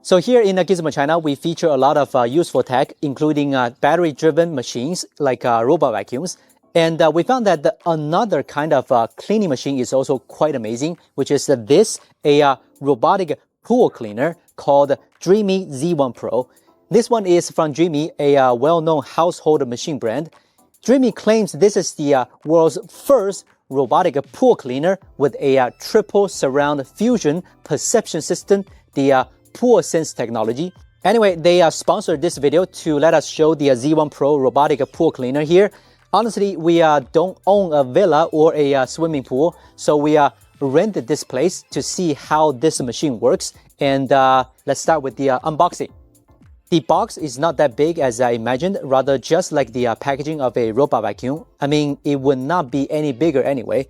So here in Gizmochina, we feature a lot of useful tech, including battery-driven machines like robot vacuums. And we found that another kind of cleaning machine is also quite amazing, which is a robotic pool cleaner called Dreame Z1 Pro. This one is from Dreame, a well-known household machine brand. Dreame claims this is the world's first robotic pool cleaner with a triple surround fusion perception system, the Poolside technology. Anyway, they sponsored this video to let us show the Z1 Pro robotic pool cleaner here. Honestly, we don't own a villa or a swimming pool, so we rented this place to see how this machine works. And let's start with the unboxing. The box is not that big as I imagined, rather just like the packaging of a robot vacuum. I mean, it would not be any bigger anyway.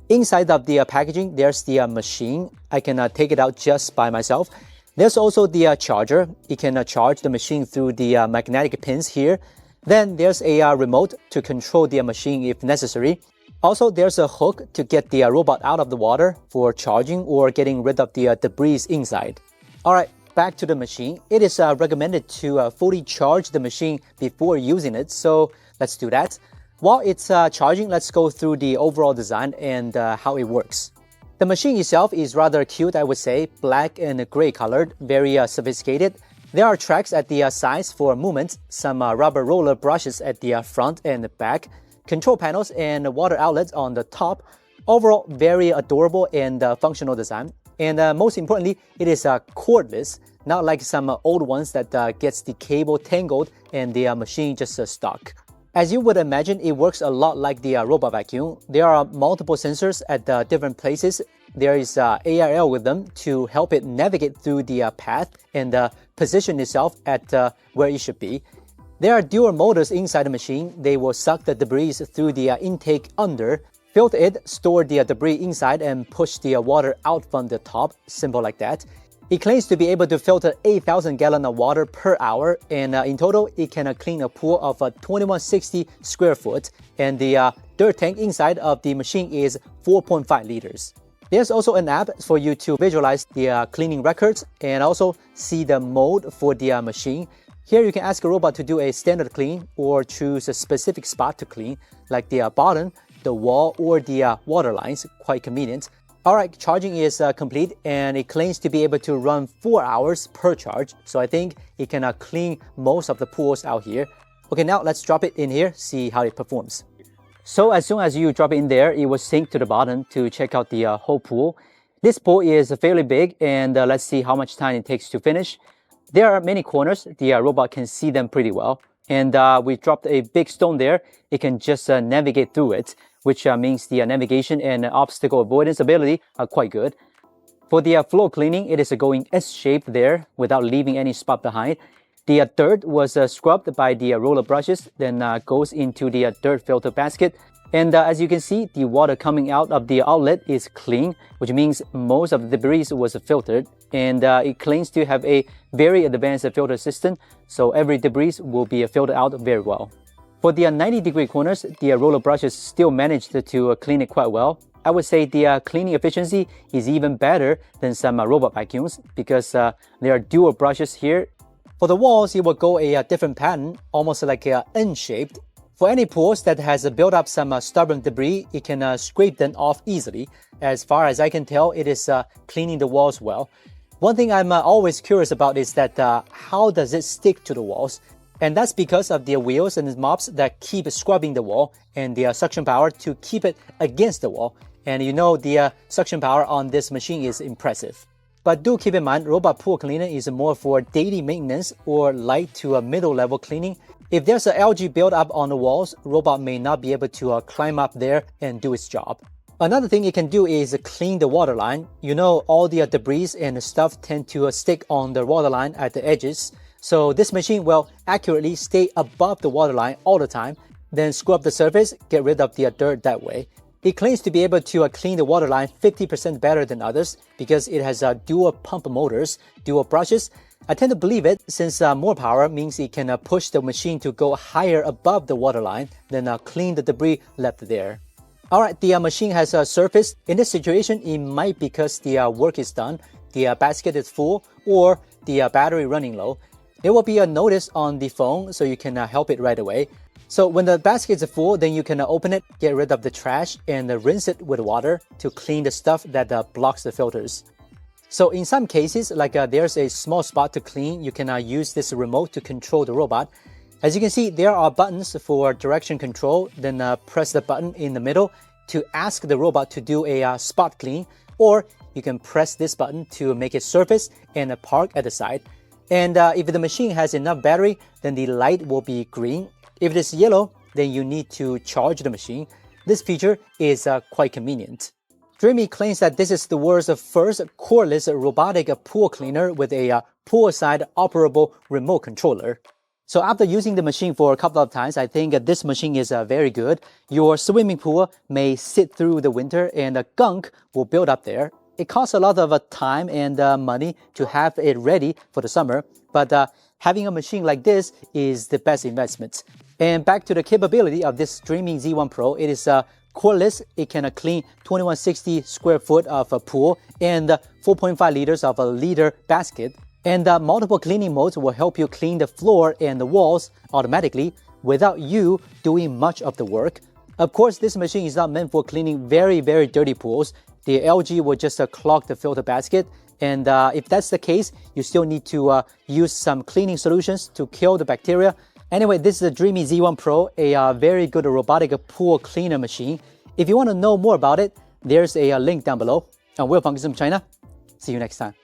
Inside of the packaging, there's the machine. I can take it out just by myself. There's also the charger. You can charge the machine through the magnetic pins here. Then there's a remote to control the machine if necessary. Also, there's a hook to get the robot out of the water for charging or getting rid of the debris inside. Alright, back to the machine. It is recommended to fully charge the machine before using it, so let's do that. While it's charging, let's go through the overall design and how it works. The machine itself is rather cute, I would say, black and gray colored, very sophisticated. There are tracks at the sides for movement, some rubber roller brushes at the front and back, control panels and water outlets on the top. Overall, very adorable and functional design. And most importantly, it is cordless, not like some old ones that gets the cable tangled and the machine just stuck. As you would imagine, it works a lot like the robot vacuum. There are multiple sensors at different places. There is AI algorithm to help it navigate through the path and position itself at where it should be. There are dual motors inside the machine. They will suck the debris through the intake under, filter it, store the debris inside, and push the water out from the top. Simple like that. It claims to be able to filter 8,000 gallons of water per hour, and in total, it can clean a pool of 2160 square foot, and the dirt tank inside of the machine is 4.5 liters. There's also an app for you to visualize the cleaning records and also see the mode for the machine. Here you can ask a robot to do a standard clean or choose a specific spot to clean, like the bottom, the wall, or the water lines. Quite convenient. Alright, charging is complete, and it claims to be able to run 4 hours per charge, so I think it can clean most of the pools out here. Okay, now let's drop it in here, see how it performs. So as soon as you drop it in there, it will sink to the bottom to check out the whole pool. This pool is fairly big, and let's see how much time it takes to finish. There are many corners, the robot can see them pretty well. And we dropped a big stone there, it can just navigate through it, which means the navigation and obstacle avoidance ability are quite good. For the floor cleaning, it is going S-shaped there without leaving any spot behind. The dirt was scrubbed by the roller brushes, then goes into the dirt filter basket. And as you can see, the water coming out of the outlet is clean, which means most of the debris was filtered. And it claims to have a very advanced filter system, so every debris will be filtered out very well. For the 90-degree corners, the roller brushes still managed to clean it quite well. I would say the cleaning efficiency is even better than some robot vacuums because there are dual brushes here. For the walls, it will go a different pattern, almost like a N-shaped. For any pools that has built up some stubborn debris, it can scrape them off easily. As far as I can tell, it is cleaning the walls well. One thing I'm always curious about is that how does it stick to the walls? And that's because of the wheels and mops that keep scrubbing the wall and the suction power to keep it against the wall. And you know the suction power on this machine is impressive. But do keep in mind, robot pool cleaner is more for daily maintenance or light to a middle level cleaning. If there's an algae buildup on the walls, robot may not be able to climb up there and do its job. Another thing it can do is clean the water line. You know, all the debris and stuff tend to stick on the water line at the edges. So this machine will accurately stay above the water line all the time, then scrub the surface, get rid of the dirt that way. It claims to be able to clean the water line 50% better than others because it has dual pump motors, dual brushes. I tend to believe it since more power means it can push the machine to go higher above the water line than clean the debris left there. Alright, the machine has surfaced. In this situation, it might be because the work is done, the basket is full, or the battery running low. There will be a notice on the phone so you can help it right away. So when the basket is full, then you can open it, get rid of the trash, and rinse it with water to clean the stuff that blocks the filters. So in some cases, like there's a small spot to clean, you can use this remote to control the robot. As you can see, there are buttons for direction control. Then press the button in the middle to ask the robot to do a spot clean, or you can press this button to make it surface and park at the side. And if the machine has enough battery, then the light will be green. If it is yellow, then you need to charge the machine. This feature is quite convenient. Dreame claims that this is the world's first cordless robotic pool cleaner with a poolside operable remote controller. So after using the machine for a couple of times, I think this machine is very good. Your swimming pool may sit through the winter and the gunk will build up there. It costs a lot of time and money to have it ready for the summer, but having a machine like this is the best investment. And back to the capability of this Dreame Z1 Pro, it is cordless. It can clean 2160 square foot of a pool and 4.5 liters of a liter basket. And multiple cleaning modes will help you clean the floor and the walls automatically without you doing much of the work. Of course, this machine is not meant for cleaning very dirty pools. The algae will just clog the filter basket. And if that's the case, you still need to use some cleaning solutions to kill the bacteria. Anyway, this is the Dreame Z1 Pro, a very good robotic pool cleaner machine. If you want to know more about it, there's a link down below. And we're from Gizmochina. See you next time.